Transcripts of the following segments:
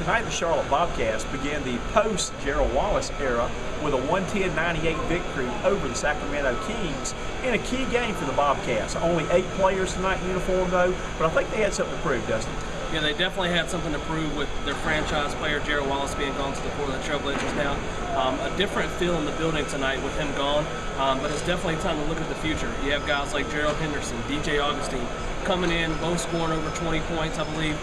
tonight the Charlotte Bobcats began the post-Greald Wallace era with a 110-98 victory over the Sacramento Kings in a key game for the Bobcats. Only 8 players tonight in uniform though, but I think they had something to prove, Dustin. Yeah, they definitely had something to prove with their franchise player, Greald Wallace, being gone to the Portland Trailblazers now. A different feel in the building tonight with him gone, but it's definitely time to look at the future. You have guys like Gerald Henderson, DJ Augustine, coming in, both scoring over 20 points, I believe,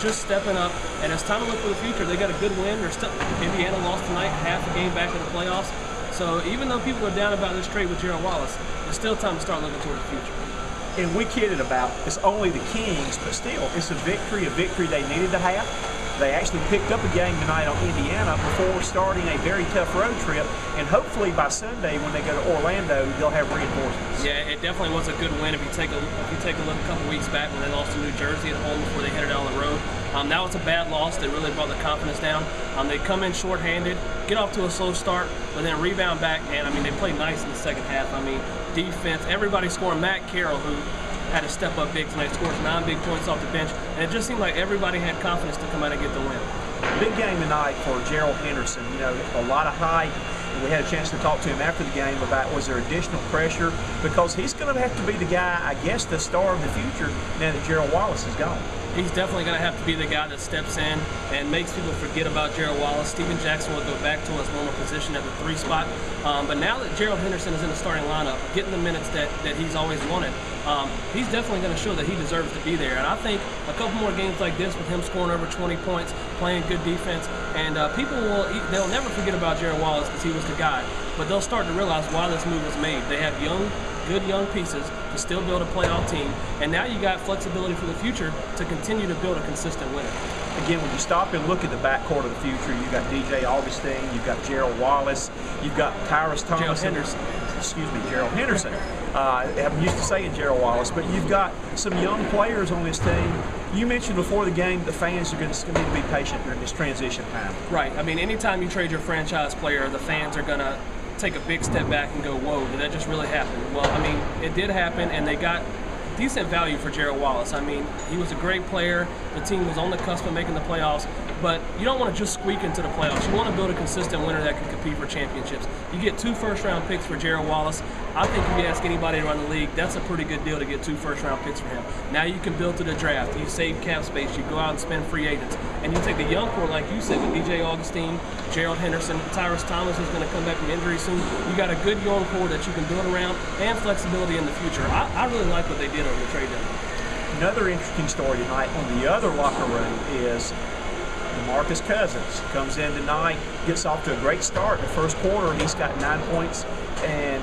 just stepping up, and it's time to look for the future. They got a good win. Indiana lost tonight, half a game back in the playoffs. So even though people are down about this trade with Greald Wallace, it's still time to start looking toward the future. And we kidded about it's only the Kings, but still, it's a victory they needed to have. They actually picked up a game tonight on Indiana before starting a very tough road trip, and hopefully by Sunday when they go to Orlando, they'll have reinforcements. Yeah, it definitely was a good win. If you take a look a couple weeks back when they lost to New Jersey at home before they headed out on the road. Now it's a bad loss that really brought the confidence down. They come in shorthanded, get off to a slow start, but then rebound back, and I mean they played nice in the second half. I mean defense, everybody scoring. Matt Carroll, who had to step up big tonight, scores 9 big points off the bench, and it just seemed like everybody had confidence to come out and get the win. Big game tonight for Gerald Henderson. You know, a lot of hype. We had a chance to talk to him after the game about was there additional pressure, because he's going to have to be the guy, I guess, the star of the future now that Greald Wallace is gone. He's definitely going to have to be the guy that steps in and makes people forget about Greald Wallace. Steven Jackson will go back to his normal position at the 3 spot. But now that Gerald Henderson is in the starting lineup, getting the minutes that he's always wanted, he's definitely going to show that he deserves to be there. And I think a couple more games like this with him scoring over 20 points, playing good defense, and they'll never forget about Greald Wallace because he was the guy. But they'll start to realize why this move was made. They have good young pieces to still build a playoff team, and now you got flexibility for the future to continue to build a consistent winner. Again, when you stop and look at the backcourt of the future, you've got DJ Augustine, you've got Greald Wallace, you've got Tyrus Thomas, Gerald Henderson. I'm used to saying Greald Wallace, but you've got some young players on this team. You mentioned before the game the fans are going to need to be patient during this transition time. Right. I mean, anytime you trade your franchise player, the fans are going to take a big step back and go, whoa, did that just really happen? Well, I mean, it did happen, and they got decent value for Greald Wallace. I mean, he was a great player. The team was on the cusp of making the playoffs, but you don't want to just squeak into the playoffs. You want to build a consistent winner that can compete for championships. You get 2 first-round picks for Greald Wallace. I think if you ask anybody around the league, that's a pretty good deal to get 2 first-round picks for him. Now you can build to the draft. You save cap space. You go out and spend free agents. And you take the young core, like you said, with DJ Augustine, Gerald Henderson, Tyrus Thomas, who's going to come back from injury soon. You got a good young core that you can build around, and flexibility in the future. I really like what they did over the trade deadline. Another interesting story tonight on the other locker room is DeMarcus Cousins comes in tonight, gets off to a great start in the first quarter. He's got 9 points and,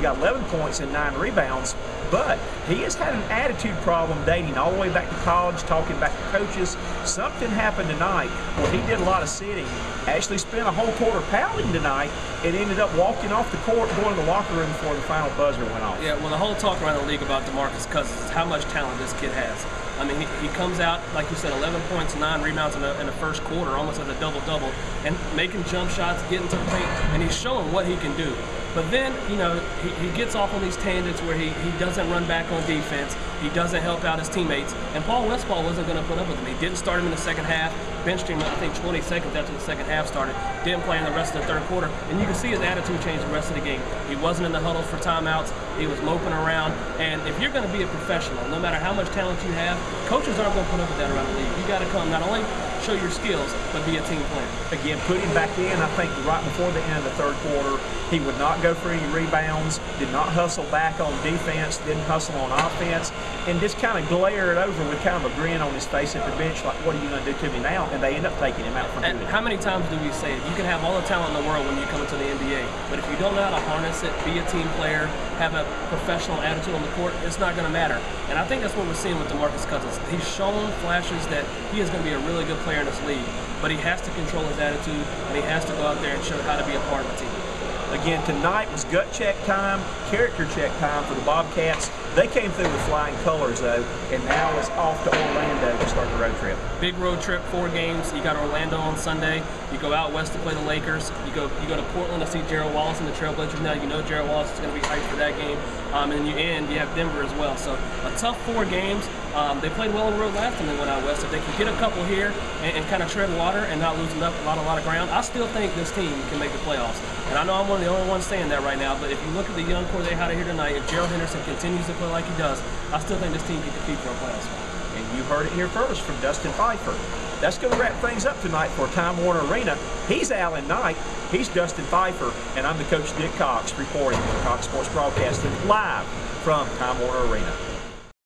got 11 points and 9 rebounds, but he has had an attitude problem dating all the way back to college, talking back to coaches. Something happened tonight where he did a lot of sitting, actually spent a whole quarter pouting tonight, and ended up walking off the court, going to the locker room before the final buzzer went off. Yeah, well, the whole talk around the league about DeMarcus Cousins is how much talent this kid has. I mean, he comes out, like you said, 11 points, 9 rebounds in the first quarter, almost as a double-double, and making jump shots, getting to the paint, and he's showing what he can do. But then, you know, he gets off on these tangents where he doesn't run back on defense. He doesn't help out his teammates. And Paul Westphal wasn't going to put up with him. He didn't start him in the second half, benched him, I think, 20 seconds after the second half started. Didn't play in the rest of the third quarter. And you can see his attitude change the rest of the game. He wasn't in the huddle for timeouts. He was moping around. And if you're going to be a professional, no matter how much talent you have, coaches aren't going to put up with that around the league. You got to come not only show your skills, but be a team player. Again, put him back in, I think, right before the end of the third quarter. He would not go for any rebounds, did not hustle back on defense, didn't hustle on offense, and just kind of glared over with kind of a grin on his face at the bench like, what are you going to do to me now? And they end up taking him out from And how many times do we say it? You can have all the talent in the world when you come into the NBA, but if you don't know how to harness it, be a team player, have a professional attitude on the court, it's not going to matter. And I think that's what we're seeing with DeMarcus Cousins. He's shown flashes that he is going to be a really good player in this league, but he has to control his attitude, and he has to go out there and show how to be a part of the team. Again, tonight was gut check time, character check time for the Bobcats. They came through with flying colors, though, and now it's off to Orlando to start the road trip. Big road trip, 4 games. You got Orlando on Sunday. You go out west to play the Lakers. You go to Portland to see Greald Wallace and the Trailblazers. Now you know Greald Wallace is going to be hyped for that game. And you have Denver as well. So a tough 4 games. They played well on the road last time they went out west. If they can get a couple here and kind of tread water and not lose a lot of ground, I still think this team can make the playoffs. And I know I'm one of the only ones saying that right now, but if you look at the young core they had here tonight, if Gerald Henderson continues to play like he does, I still think this team can compete for a playoff spot. And you heard it here first from Dustin Phifer. That's going to wrap things up tonight for Time Warner Arena. He's Alan Knight. He's Dustin Phifer. And I'm the coach, Dick Cox, reporting for Cox Sports Broadcasting live from Time Warner Arena.